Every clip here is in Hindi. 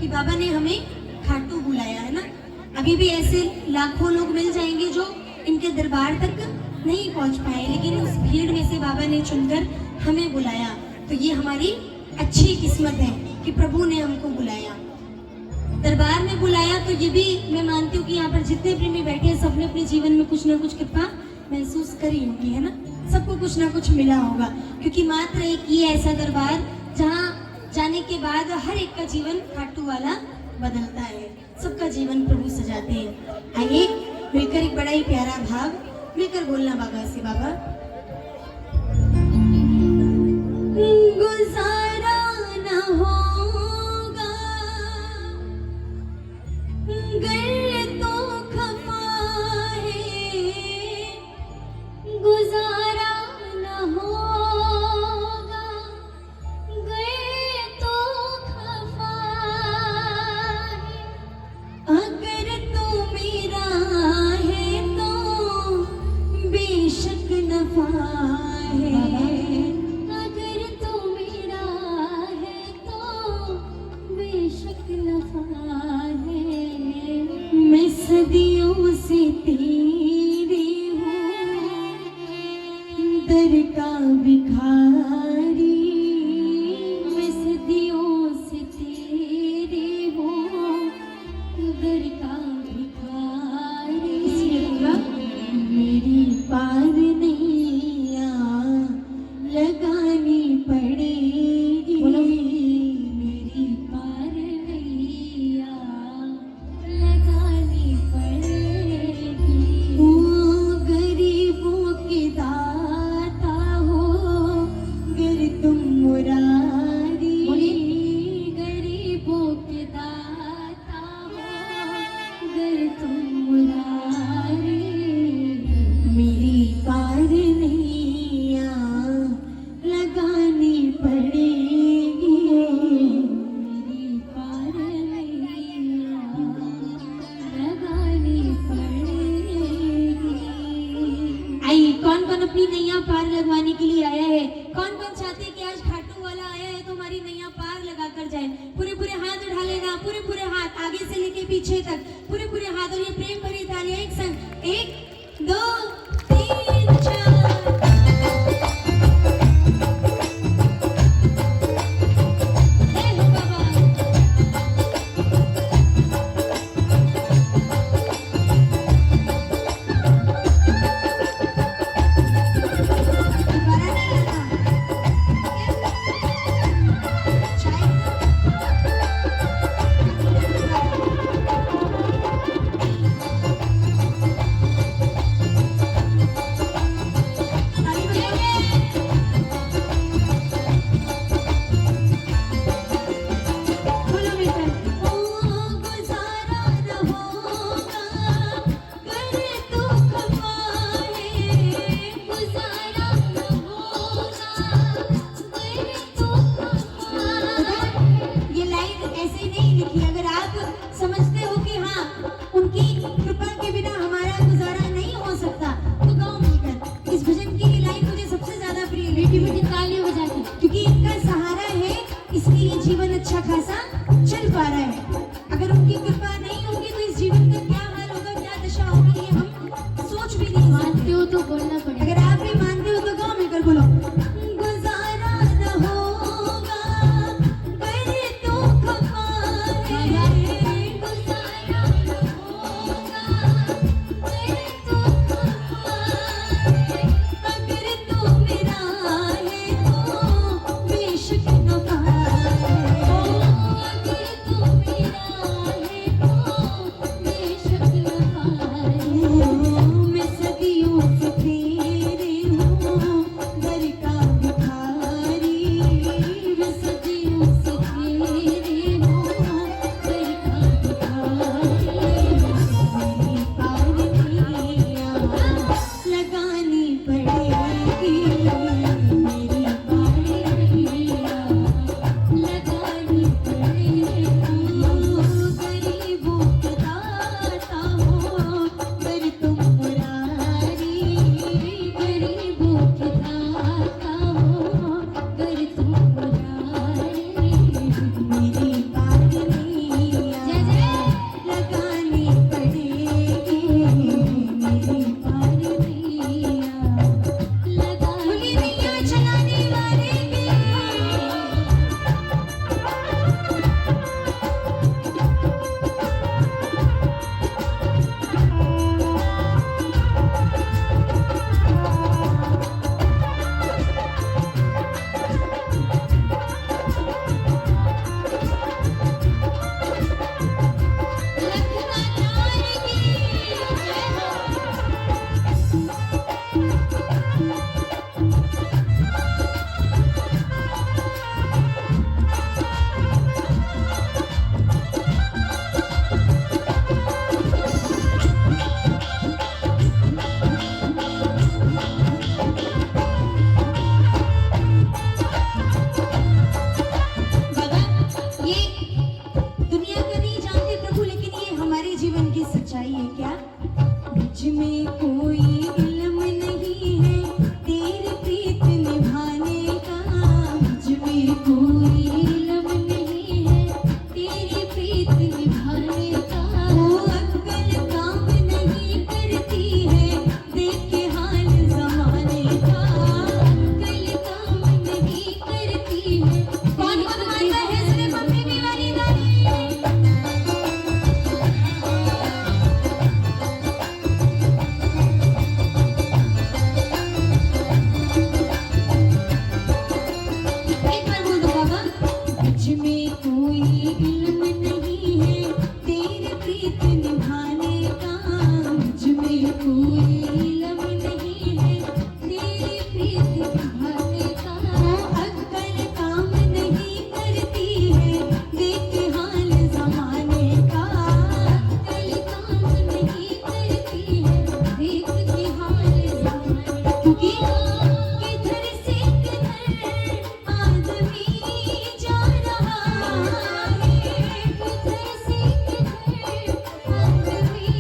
कि बाबा ने हमें खाटू बुलाया है ना। अभी भी ऐसे लाखों लोग मिल जाएंगे जो इनके दरबार तक नहीं पहुंच पाए, लेकिन उस भीड़ में से बाबा ने चुनकर हमें बुलाया। तो ये हमारी अच्छी किस्मत है कि प्रभु ने हमको बुलाया, दरबार में बुलाया। तो ये भी मैं मानती हूँ कि यहाँ पर जितने प्रेमी बैठे हैं सबने अपने जीवन में कुछ ना कुछ कृपा महसूस करी होगी, है ना। सबको कुछ ना कुछ मिला होगा, क्योंकि मात्र एक ये ऐसा दरबार जहाँ जाने के बाद हर एक का जीवन खाटू वाला बदलता है, सबका जीवन प्रभु सजाते हैं। आइए मिलकर एक बड़ा ही प्यारा भाव मिलकर बोलना बाबा से। बाबा गुजारा न होगा गए तो खफा है, गुजारा न होगा गए तो खफा है, अगर तू मेरा है तो बेशक नफा है, अगर तू मेरा है तो बेशक नफा है। मैं सदियों से तेरी हूँ दर का भिखारी, मैं सदियों से तेरी हूँ दर का भिखारी, मेरी पार नैया लगानी पड़ेगी, मेरी पार नैया लगानी पड़ेगी। ओ गरीबों के दाता हो गर तुम मुरारी, गरीबों के दाता हो गर तुम मुरारी, मेरी पार नैया लगानी पड़ेगी, मेरी पार नैया लगानी पड़ेगी। आइए, कौन कौन अपनी नैया पार लगवाने के लिए आया है? कौन कौन चाहते हैं कि आज खाटू वाला आया है तो हमारी नैया पार लगा कर जाए? पूरे पूरे हाथ उठा लेना, पूरे पूरे हाथ आगे से लेके पीछे तक, पूरे पूरे हाथ। और ये प्रेम भरी तालियां एक संग, 1 2 3 4। कोई इल्म नहीं है तेरी प्रीत निभाने का, मुझ में कोई इल्म नहीं है तेरी प्रीत निभाने का। वो अक्ल काम नहीं करती है देख हाल जमाने का, अक्ल काम नहीं करती है देख के हाल जमाने का। क्योंकि किधर से किधर आदमी जा रहा है, किधर से किधर आदमी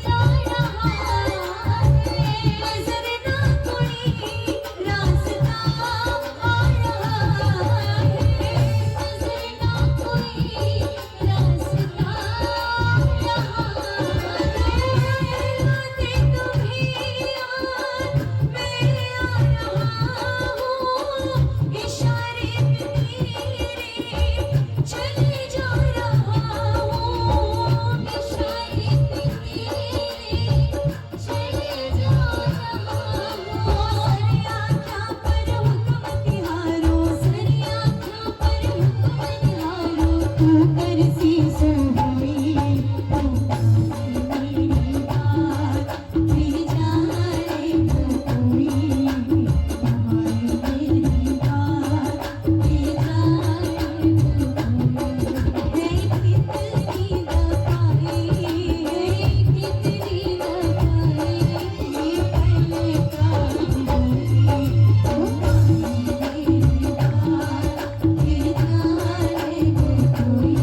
जा रहा है। नजर ना कोई रास्ता आ रहा है, नजर ना कोई रास्ता आ रहा है। आते तुम्हें यार मैं आ रहा हूँ, इशारे पे तेरे चले जा रहा हूँ, इशारे पे तेरे चले जा रहा हूँ। सरिया क्या पर हुक्म तिहारो, सरिया क्या पर हुक्म तिहारो, तू कर सी सो होई, तू मेरी बात फिर जाने को कोई, तुम्हारी मेरी बात फिर जाने को कोई। है कितनी दफाएं, है कितनी दफाएं ये पहले काम होई, तुम्हारी मेरी बात फिर जाने को कोई।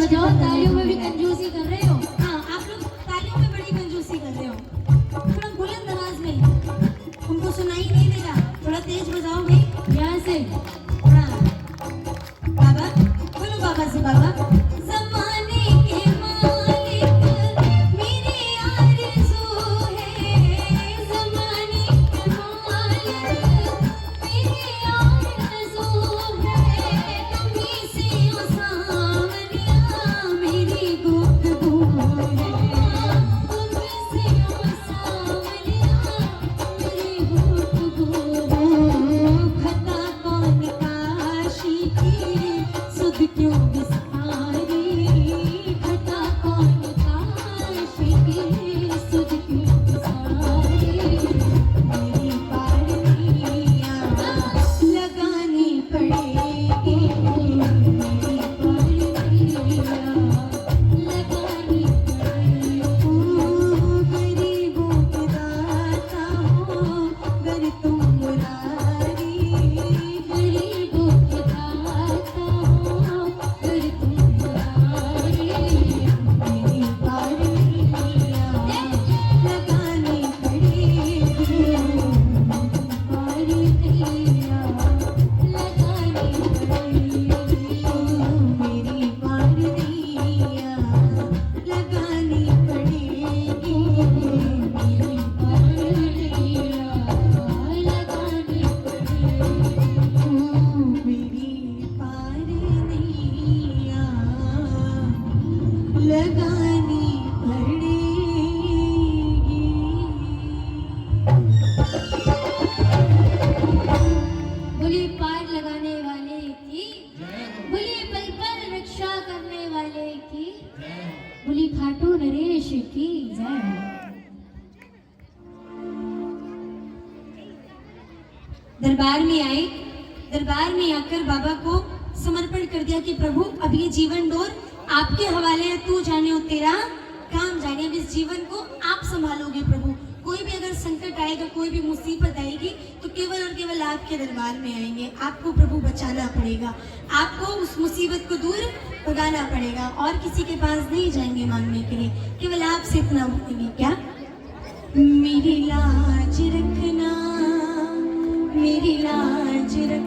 बजाओ, तालियों में भी कंजूसी कर रहे हो। हाँ, आप लोग तालियों में बड़ी कंजूसी कर रहे हो। थोड़ा बुलंद आवाज में, उनको सुनाई नहीं दे रहा, थोड़ा तेज बजाओ भाई। यहाँ से हाँ, बाबा बोलो, बाबा से बाबा। ज़माने के मालिक मेरी आरज़ू है, ज़माने के मालिक मेरी आरज़ू है, तुम्हीं से सावरिया मेरी गुफ्तगू है, तुम्हीं से सावरिया मेरी गुफ्तगू है। खता कौन काशी की सुध क्यों विस्तारी, खता कौन काशी की सुध क्यों विस्तारी, मेरी पारनियाँ लगानी पड़ेगी, मेरी पारनियाँ लगानी पड़ेगी। गरीबों के दाता हो गर तुम मुरारी, गरीबों के दाता हो गर तुम मुरारी, मेरी पारनियाँ लगानी पड़ेगी, पारनियाँ लगानी पड़ेगी, मेरी पारनियाँ लगानी पड़ेगी, मेरी पारनियाँ लगानी पड़ेगी, मेरी पारनियाँ लगानी पड़ेगी। बोलिए पार लगाने वाले की, बोलिए पल पल रक्षा करने वाले की, बोलिए खाटू नरेश की जय हो। दरबार में आए, दरबार में आकर बाबा को समर्पण कर दिया कि प्रभु अब ये जीवन डोर आपके हवाले है, तू जाने हो तेरा काम जाने। अब इस जीवन को आप संभालोगे प्रभु। कोई भी अगर संकट आएगा, कोई भी मुसीबत आएगी तो केवल और केवल आपके दरबार में आएंगे। आपको प्रभु बचाना पड़ेगा, आपको उस मुसीबत को दूर भगाना पड़ेगा, और किसी के पास नहीं जाएंगे मांगने के लिए, केवल आपसे इतना मांगेंगे। क्या मेरी लाज रखना, मेरी लाज रखना,